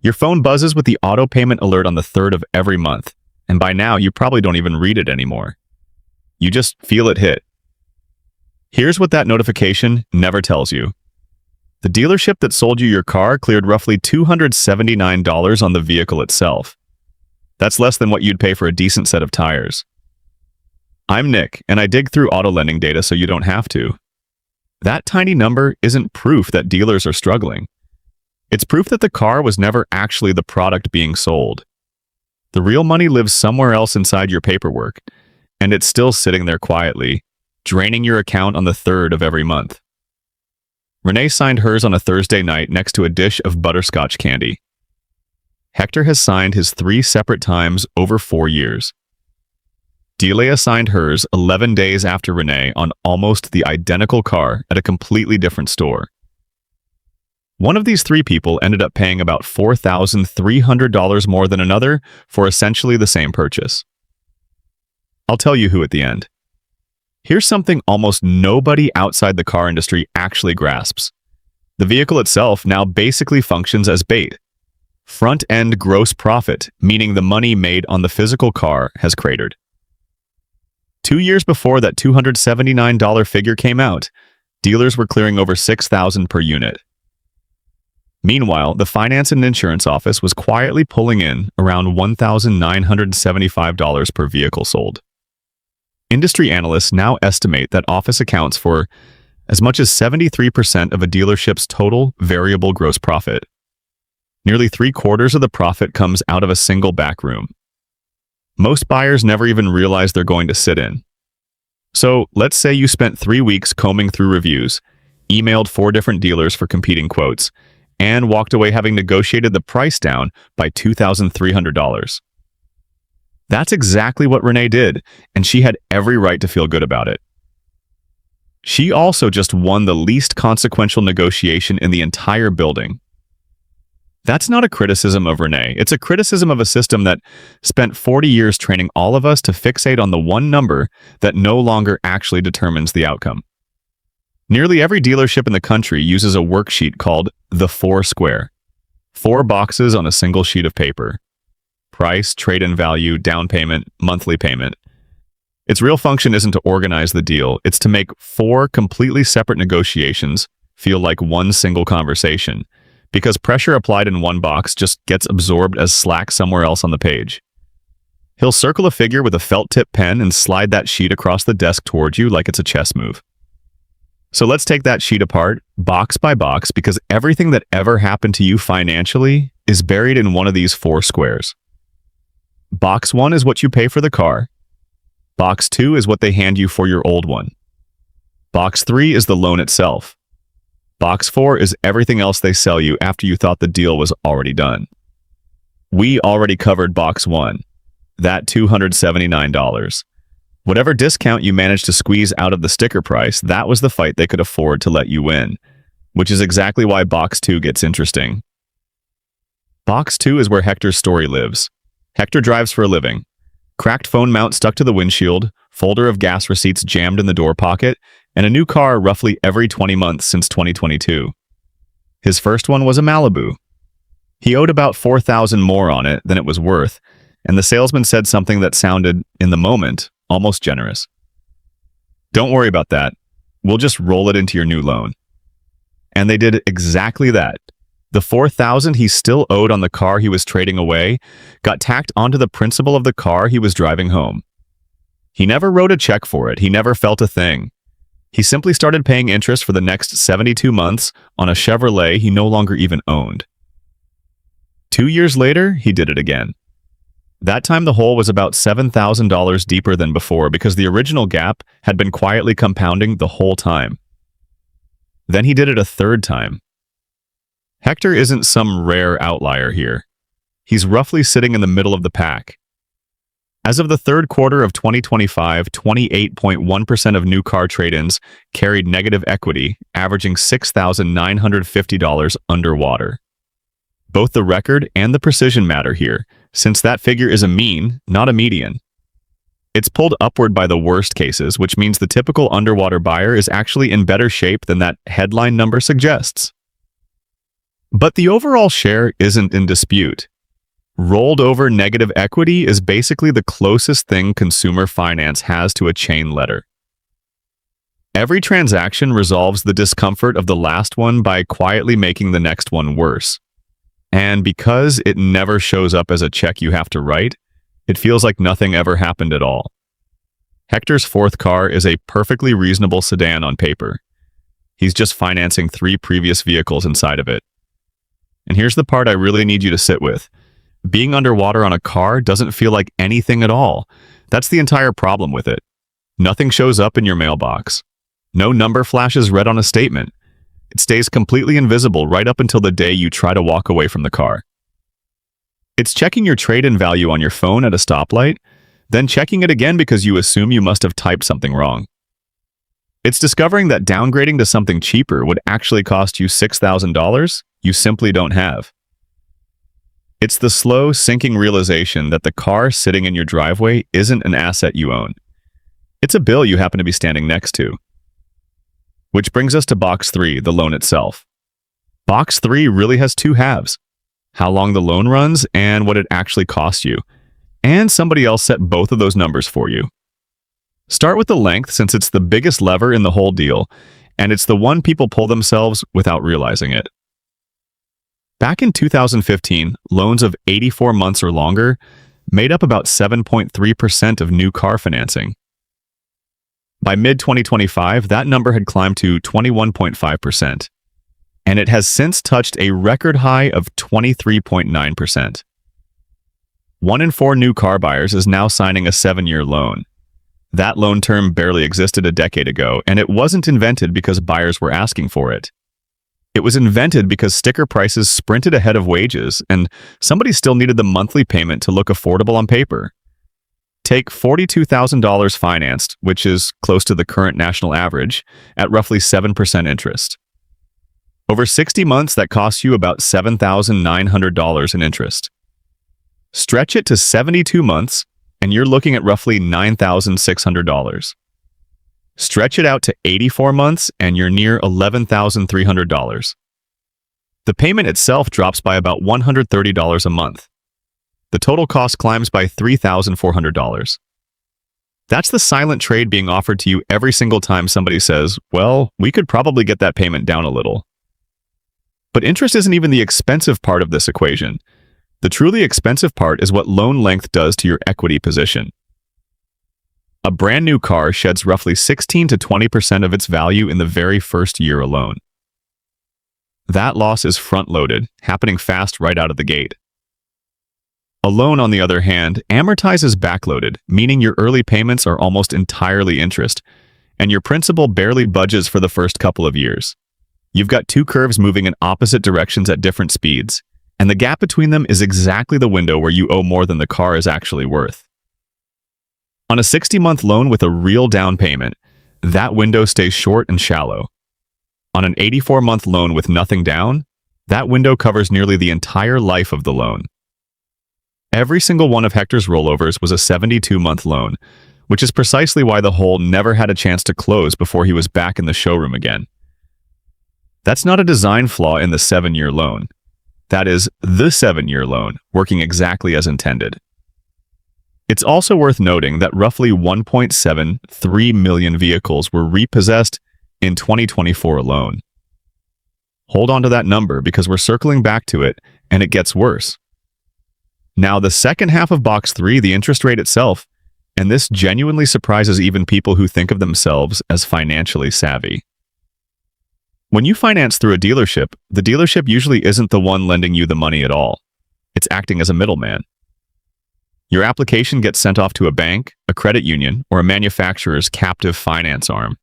Your phone buzzes with the auto payment alert on the 3rd of every month, and by now you probably don't even read it anymore. You just feel it hit. Here's what that notification never tells you. The dealership that sold you your car cleared roughly $279 on the vehicle itself. That's less than what you'd pay for a decent set of tires. I'm Nick, and I dig through auto lending data so you don't have to. That tiny number isn't proof that dealers are struggling. It's proof that the car was never actually the product being sold. The real money lives somewhere else inside your paperwork, and it's still sitting there quietly, draining your account on the 3rd of every month. Renee signed hers on a Thursday night next to a dish of butterscotch candy. Hector has signed his 3 separate times over 4 years. Delia signed hers 11 days after Renee on almost the identical car at a completely different store. One of these 3 people ended up paying about $4,300 more than another for essentially the same purchase. I'll tell you who at the end. Here's something almost nobody outside the car industry actually grasps. The vehicle itself now basically functions as bait. Front-end gross profit, meaning the money made on the physical car, has cratered. 2 years before that $279 figure came out, dealers were clearing over $6,000 per unit. Meanwhile, the finance and insurance office was quietly pulling in around $1,975 per vehicle sold. Industry analysts now estimate that office accounts for as much as 73% of a dealership's total variable gross profit. Nearly 3/4 of the profit comes out of a single back room. Most buyers never even realize they're going to sit in. So, let's say you spent 3 weeks combing through reviews, emailed 4 different dealers for competing quotes, and walked away having negotiated the price down by $2,300. That's exactly what Renee did, and she had every right to feel good about it. She also just won the least consequential negotiation in the entire building. That's not a criticism of Renee. It's a criticism of a system that spent 40 years training all of us to fixate on the one number that no longer actually determines the outcome. Nearly every dealership in the country uses a worksheet called the 4 Square. 4 boxes on a single sheet of paper. Price, trade-in value, down payment, monthly payment. Its real function isn't to organize the deal, it's to make 4 completely separate negotiations feel like one single conversation, because pressure applied in one box just gets absorbed as slack somewhere else on the page. He'll circle a figure with a felt-tip pen and slide that sheet across the desk toward you like it's a chess move. So let's take that sheet apart, box by box, because everything that ever happened to you financially is buried in one of these 4 squares. Box 1 is what you pay for the car. Box 2 is what they hand you for your old one. Box 3 is the loan itself. Box 4 is everything else they sell you after you thought the deal was already done. We already covered Box 1, that $279. Whatever discount you managed to squeeze out of the sticker price, that was the fight they could afford to let you win, which is exactly why Box 2 gets interesting. Box 2 is where Hector's story lives. Hector drives for a living. Cracked phone mount stuck to the windshield, folder of gas receipts jammed in the door pocket, and a new car roughly every 20 months since 2022. His first one was a Malibu. He owed about $4,000 more on it than it was worth, and the salesman said something that sounded, in the moment, almost generous. "Don't worry about that. We'll just roll it into your new loan." And they did exactly that. The $4,000 he still owed on the car he was trading away got tacked onto the principal of the car he was driving home. He never wrote a check for it. He never felt a thing. He simply started paying interest for the next 72 months on a Chevrolet he no longer even owned. 2 years later, he did it again. That time the hole was about $7,000 deeper than before because the original gap had been quietly compounding the whole time. Then he did it a 3rd time. Hector isn't some rare outlier here. He's roughly sitting in the middle of the pack. As of the 3rd quarter of 2025, 28.1% of new car trade-ins carried negative equity, averaging $6,950 underwater. Both the record and the precision matter here, since that figure is a mean, not a median. It's pulled upward by the worst cases, which means the typical underwater buyer is actually in better shape than that headline number suggests. But the overall share isn't in dispute. Rolled over negative equity is basically the closest thing consumer finance has to a chain letter. Every transaction resolves the discomfort of the last one by quietly making the next one worse. And because it never shows up as a check you have to write, it feels like nothing ever happened at all. Hector's fourth car is a perfectly reasonable sedan on paper. He's just financing 3 previous vehicles inside of it. And here's the part I really need you to sit with. Being underwater on a car doesn't feel like anything at all. That's the entire problem with it. Nothing shows up in your mailbox. No number flashes red on a statement. It stays completely invisible right up until the day you try to walk away from the car. It's checking your trade-in value on your phone at a stoplight, then checking it again because you assume you must have typed something wrong. It's discovering that downgrading to something cheaper would actually cost you $6,000 you simply don't have. It's the slow, sinking realization that the car sitting in your driveway isn't an asset you own. It's a bill you happen to be standing next to. Which brings us to box 3, the loan itself. Box 3 really has 2 halves: how long the loan runs and what it actually costs you. And somebody else set both of those numbers for you. Start with the length since it's the biggest lever in the whole deal, and it's the one people pull themselves without realizing it. Back in 2015, loans of 84 months or longer made up about 7.3% of new car financing. By mid-2025, that number had climbed to 21.5%, and it has since touched a record high of 23.9%. 1 in 4 new car buyers is now signing a 7-year loan. That loan term barely existed a decade ago, and it wasn't invented because buyers were asking for it. It was invented because sticker prices sprinted ahead of wages, and somebody still needed the monthly payment to look affordable on paper. Take $42,000 financed, which is close to the current national average, at roughly 7% interest. Over 60 months, that costs you about $7,900 in interest. Stretch it to 72 months, and you're looking at roughly $9,600. Stretch it out to 84 months, and you're near $11,300. The payment itself drops by about $130 a month. The total cost climbs by $3,400. That's the silent trade being offered to you every single time somebody says, well, we could probably get that payment down a little. But interest isn't even the expensive part of this equation. The truly expensive part is what loan length does to your equity position. A brand new car sheds roughly 16 to 20% of its value in the very first year alone. That loss is front-loaded, happening fast right out of the gate. A loan, on the other hand, amortizes backloaded, meaning your early payments are almost entirely interest, and your principal barely budges for the first couple of years. You've got 2 curves moving in opposite directions at different speeds, and the gap between them is exactly the window where you owe more than the car is actually worth. On a 60-month loan with a real down payment, that window stays short and shallow. On an 84-month loan with nothing down, that window covers nearly the entire life of the loan. Every single one of Hector's rollovers was a 72-month loan, which is precisely why the hole never had a chance to close before he was back in the showroom again. That's not a design flaw in the 7-year loan. That is the 7-year loan, working exactly as intended. It's also worth noting that roughly 1.73 million vehicles were repossessed in 2024 alone. Hold on to that number because we're circling back to it, and it gets worse. Now, the second half of box 3, the interest rate itself, and this genuinely surprises even people who think of themselves as financially savvy. When you finance through a dealership, the dealership usually isn't the one lending you the money at all. It's acting as a middleman. Your application gets sent off to a bank, a credit union, or a manufacturer's captive finance arm.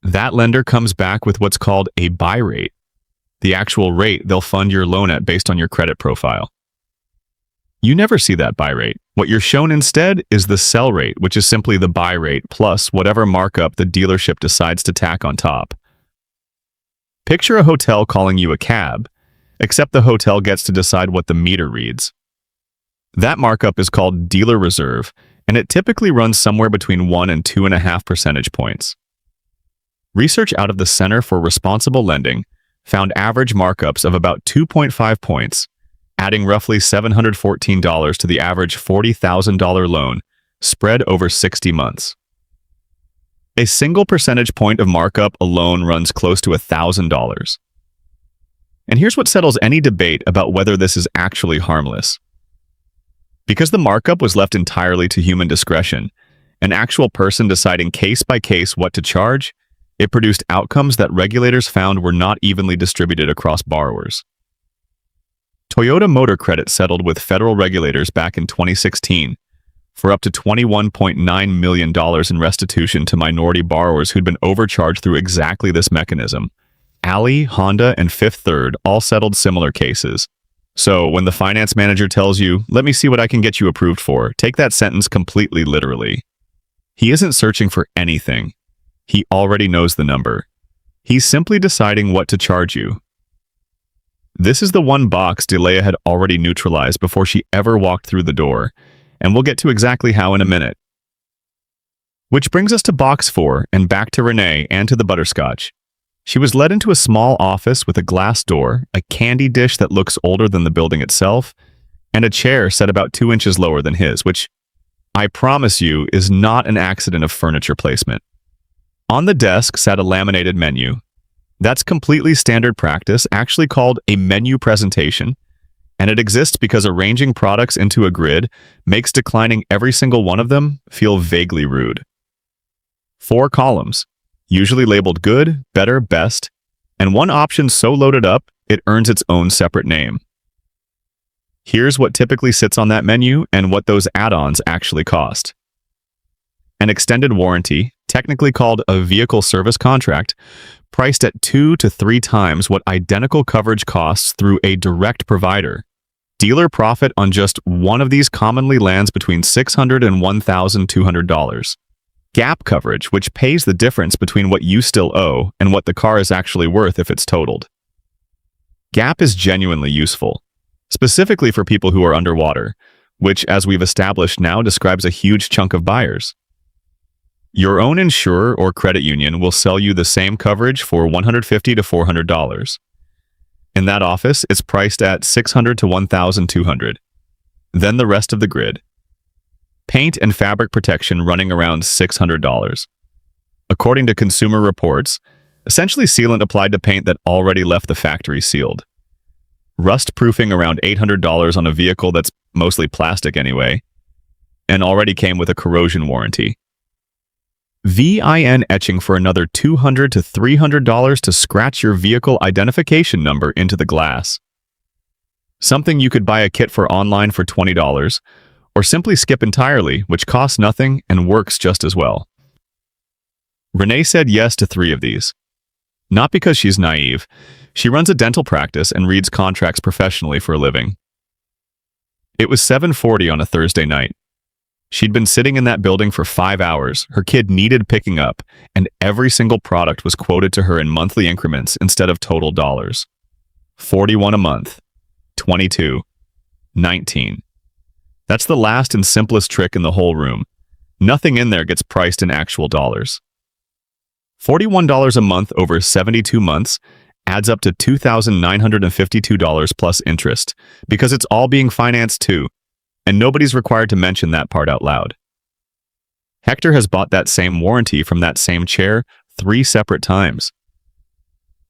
That lender comes back with what's called a buy rate, the actual rate they'll fund your loan at based on your credit profile. You never see that buy rate. What you're shown instead is the sell rate, which is simply the buy rate plus whatever markup the dealership decides to tack on top. Picture a hotel calling you a cab, except the hotel gets to decide what the meter reads. That markup is called dealer reserve, and it typically runs somewhere between 1 and 2.5 percentage points. Research out of the Center for Responsible Lending found average markups of about 2.5 points, adding roughly $714 to the average $40,000 loan spread over 60 months. A single percentage point of markup alone runs close to $1,000. And here's what settles any debate about whether this is actually harmless. Because the markup was left entirely to human discretion, an actual person deciding case by case what to charge, it produced outcomes that regulators found were not evenly distributed across borrowers. Toyota Motor Credit settled with federal regulators back in 2016 for up to $21.9 million in restitution to minority borrowers who'd been overcharged through exactly this mechanism. Ally, Honda, and Fifth Third all settled similar cases. So when the finance manager tells you, "Let me see what I can get you approved for," take that sentence completely literally. He isn't searching for anything. He already knows the number. He's simply deciding what to charge you. This is the one box Delia had already neutralized before she ever walked through the door, and we'll get to exactly how in a minute. Which brings us to box 4 and back to Renee and to the butterscotch. She was led into a small office with a glass door, a candy dish that looks older than the building itself, and a chair set about 2 inches lower than his, which, I promise you, is not an accident of furniture placement. On the desk sat a laminated menu. That's completely standard practice, actually called a menu presentation, and it exists because arranging products into a grid makes declining every single one of them feel vaguely rude. 4 columns, usually labeled good, better, best, and one option so loaded up it earns its own separate name. Here's what typically sits on that menu and what those add-ons actually cost. An extended warranty, technically called a vehicle service contract, priced at 2 to 3 times what identical coverage costs through a direct provider. Dealer profit on just one of these commonly lands between $600 and $1,200. Gap coverage, which pays the difference between what you still owe and what the car is actually worth if it's totaled. Gap is genuinely useful, specifically for people who are underwater, which, as we've established now, describes a huge chunk of buyers. Your own insurer or credit union will sell you the same coverage for $150 to $400. In that office, it's priced at $600 to $1,200. Then the rest of the grid. Paint and fabric protection running around $600. According to Consumer Reports, essentially sealant applied to paint that already left the factory sealed. Rust proofing around $800 on a vehicle that's mostly plastic anyway, and already came with a corrosion warranty. VIN etching for another $200 to $300 to scratch your vehicle identification number into the glass. Something you could buy a kit for online for $20, or simply skip entirely, which costs nothing and works just as well. Renee said yes to 3 of these. Not because she's naive. She runs a dental practice and reads contracts professionally for a living. It was 7:40 on a Thursday night. She'd been sitting in that building for 5 hours. Her kid needed picking up, and every single product was quoted to her in monthly increments instead of total dollars. 41 a month, 22, 19. That's the last and simplest trick in the whole room. Nothing in there gets priced in actual dollars. $41 a month over 72 months adds up to $2,952 plus interest, because it's all being financed too, and nobody's required to mention that part out loud. Hector has bought that same warranty from that same chair 3 separate times.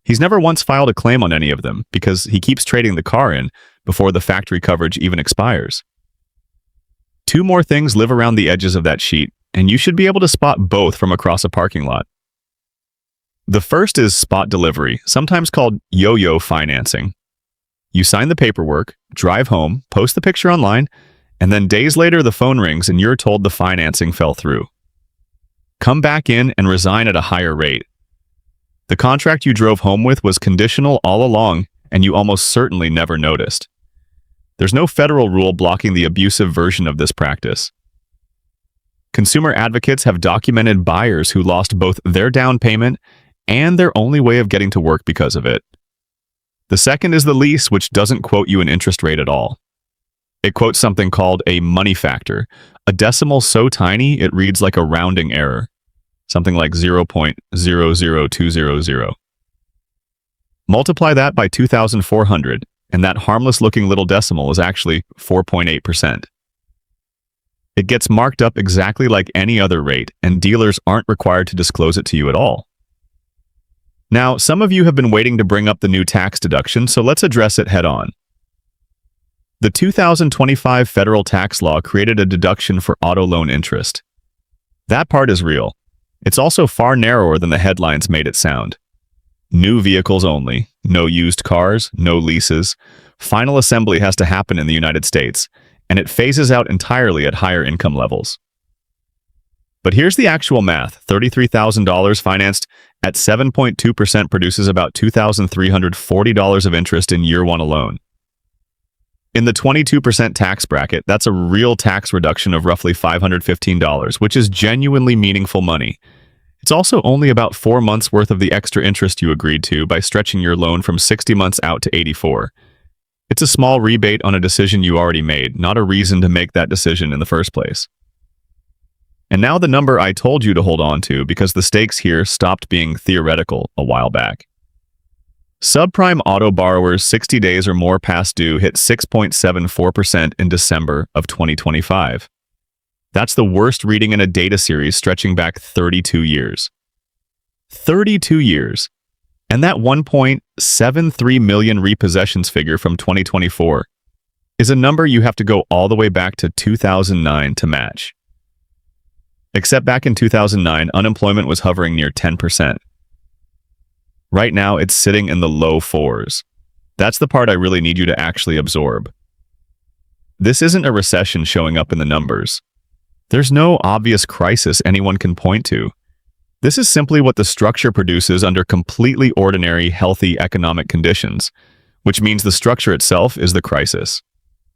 He's never once filed a claim on any of them because he keeps trading the car in before the factory coverage even expires. 2 more things live around the edges of that sheet, and you should be able to spot both from across a parking lot. The first is spot delivery, sometimes called yo-yo financing. You sign the paperwork, drive home, post the picture online, and then days later the phone rings and you're told the financing fell through. Come back in and resign at a higher rate. The contract you drove home with was conditional all along, and you almost certainly never noticed. There's no federal rule blocking the abusive version of this practice. Consumer advocates have documented buyers who lost both their down payment and their only way of getting to work because of it. The second is the lease, which doesn't quote you an interest rate at all. It quotes something called a money factor, a decimal so tiny it reads like a rounding error, something like 0.00200. Multiply that by 2,400, and that harmless-looking little decimal is actually 4.8%. It gets marked up exactly like any other rate, and dealers aren't required to disclose it to you at all. Now, some of you have been waiting to bring up the new tax deduction, so let's address it head-on. The 2025 federal tax law created a deduction for auto loan interest. That part is real. It's also far narrower than the headlines made it sound. New vehicles only, no used cars, no leases. Final assembly has to happen in the United States, and it phases out entirely at higher income levels. But here's the actual math. $33,000 financed at 7.2% produces about $2,340 of interest in year one alone. In the 22% tax bracket, that's a real tax reduction of roughly $515, which is genuinely meaningful money. It's also only about 4 months worth of the extra interest you agreed to by stretching your loan from 60 months out to 84. It's a small rebate on a decision you already made, not a reason to make that decision in the first place. And now the number I told you to hold on to, because the stakes here stopped being theoretical a while back. Subprime auto borrowers 60 days or more past due hit 6.74% in December of 2025. That's the worst reading in a data series stretching back 32 years. 32 years! And that 1.73 million repossessions figure from 2024 is a number you have to go all the way back to 2009 to match. Except back in 2009, unemployment was hovering near 10%. Right now, it's sitting in the low 4s. That's the part I really need you to actually absorb. This isn't a recession showing up in the numbers. There's no obvious crisis anyone can point to. This is simply what the structure produces under completely ordinary, healthy economic conditions, which means the structure itself is the crisis.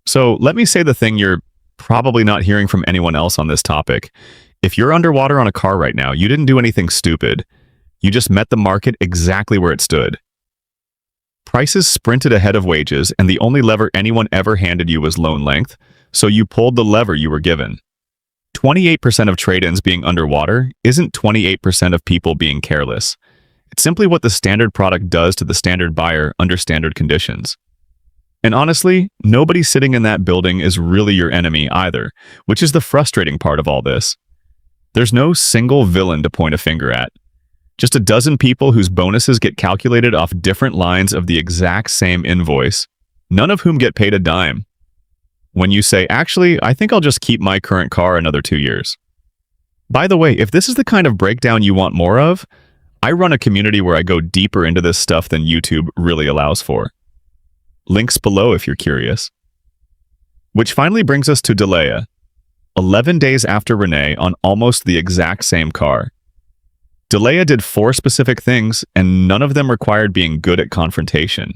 So let me say the thing you're probably not hearing from anyone else on this topic. If you're underwater on a car right now, you didn't do anything stupid. You just met the market exactly where it stood. Prices sprinted ahead of wages, and the only lever anyone ever handed you was loan length, so you pulled the lever you were given. 28% of trade-ins being underwater isn't 28% of people being careless. It's simply what the standard product does to the standard buyer under standard conditions. And honestly, nobody sitting in that building is really your enemy either, which is the frustrating part of all this. There's no single villain to point a finger at. Just a dozen people whose bonuses get calculated off different lines of the exact same invoice, none of whom get paid a dime. When you say, actually, I think I'll just keep my current car another 2 years. By the way, if this is the kind of breakdown you want more of, I run a community where I go deeper into this stuff than YouTube really allows for. Links below if you're curious. Which finally brings us to Delia, 11 days after Renee on almost the exact same car. Delia did 4 specific things, and none of them required being good at confrontation.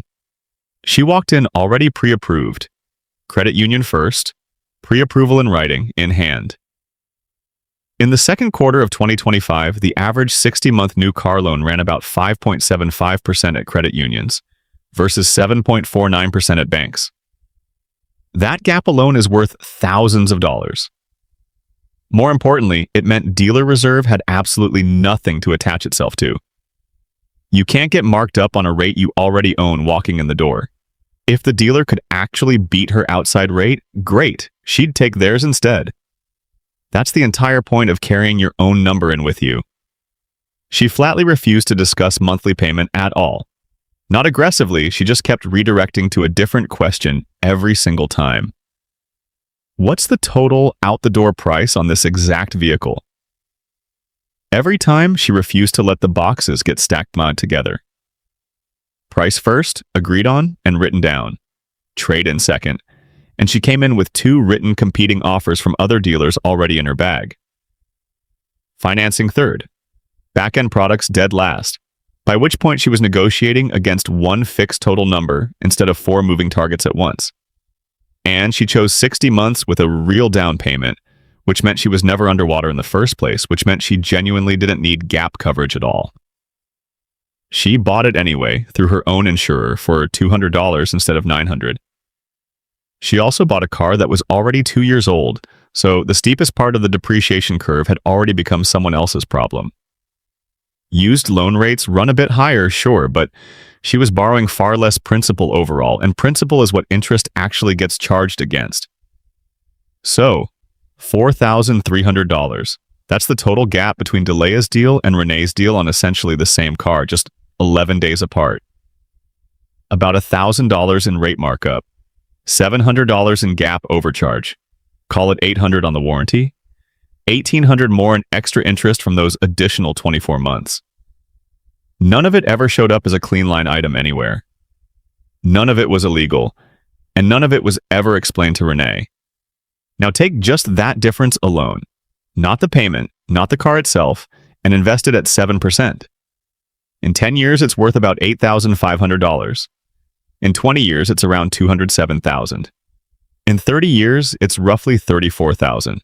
She walked in already pre-approved. Credit union first, pre-approval in writing, in hand. In the second quarter of 2025, the average 60-month new car loan ran about 5.75% at credit unions versus 7.49% at banks. That gap alone is worth thousands of dollars. More importantly, it meant dealer reserve had absolutely nothing to attach itself to. You can't get marked up on a rate you already own walking in the door. If the dealer could actually beat her outside rate, great, she'd take theirs instead. That's the entire point of carrying your own number in with you. She flatly refused to discuss monthly payment at all. Not aggressively, she just kept redirecting to a different question every single time. What's the total out-the-door price on this exact vehicle? Every time, she refused to let the boxes get stacked together. Price first, agreed on, and written down. Trade in second. And she came in with 2 written competing offers from other dealers already in her bag. Financing third. Back-end products dead last. By which point she was negotiating against 1 fixed total number instead of 4 moving targets at once. And she chose 60 months with a real down payment, which meant she was never underwater in the first place, which meant she genuinely didn't need gap coverage at all. She bought it anyway through her own insurer for $200 instead of $900. She also bought a car that was already 2 years old, so the steepest part of the depreciation curve had already become someone else's problem. Used loan rates run a bit higher, sure, but she was borrowing far less principal overall, and principal is what interest actually gets charged against. So, $4,300. That's the total gap between Delea's deal and Renee's deal on essentially the same car, just 11 days apart. About $1,000 in rate markup, $700 in gap overcharge, call it $800 on the warranty, $1,800 more in extra interest from those additional 24 months. None of it ever showed up as a clean line item anywhere. None of it was illegal, and none of it was ever explained to Renee. Now take just that difference alone, not the payment, not the car itself, and invest it at 7%. In 10 years, it's worth about $8,500. In 20 years, it's around $207,000. In 30 years, it's roughly $34,000.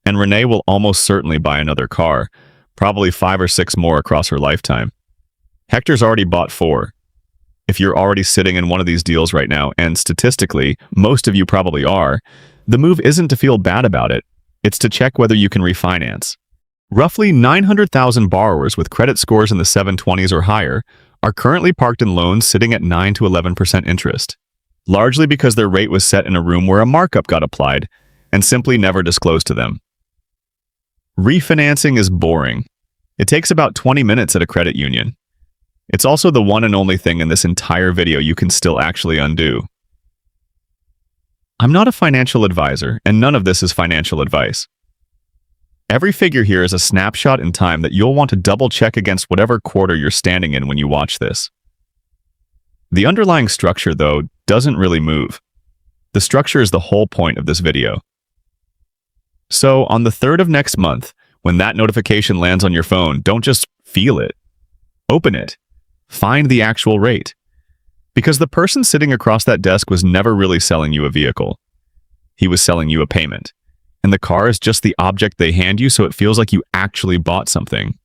And Renee will almost certainly buy another car, probably 5 or 6 more across her lifetime. Hector's already bought 4. If you're already sitting in one of these deals right now, and statistically, most of you probably are, the move isn't to feel bad about it, it's to check whether you can refinance. Roughly 900,000 borrowers with credit scores in the 720s or higher are currently parked in loans sitting at 9 to 11% interest, largely because their rate was set in a room where a markup got applied and simply never disclosed to them. Refinancing is boring. It takes about 20 minutes at a credit union. It's also the one and only thing in this entire video you can still actually undo. I'm not a financial advisor, and none of this is financial advice. Every figure here is a snapshot in time that you'll want to double-check against whatever quarter you're standing in when you watch this. The underlying structure, though, doesn't really move. The structure is the whole point of this video. So, on the 3rd of next month, when that notification lands on your phone, don't just feel it. Open it. Find the actual rate. Because the person sitting across that desk was never really selling you a vehicle. He was selling you a payment. And the car is just the object they hand you, so it feels like you actually bought something.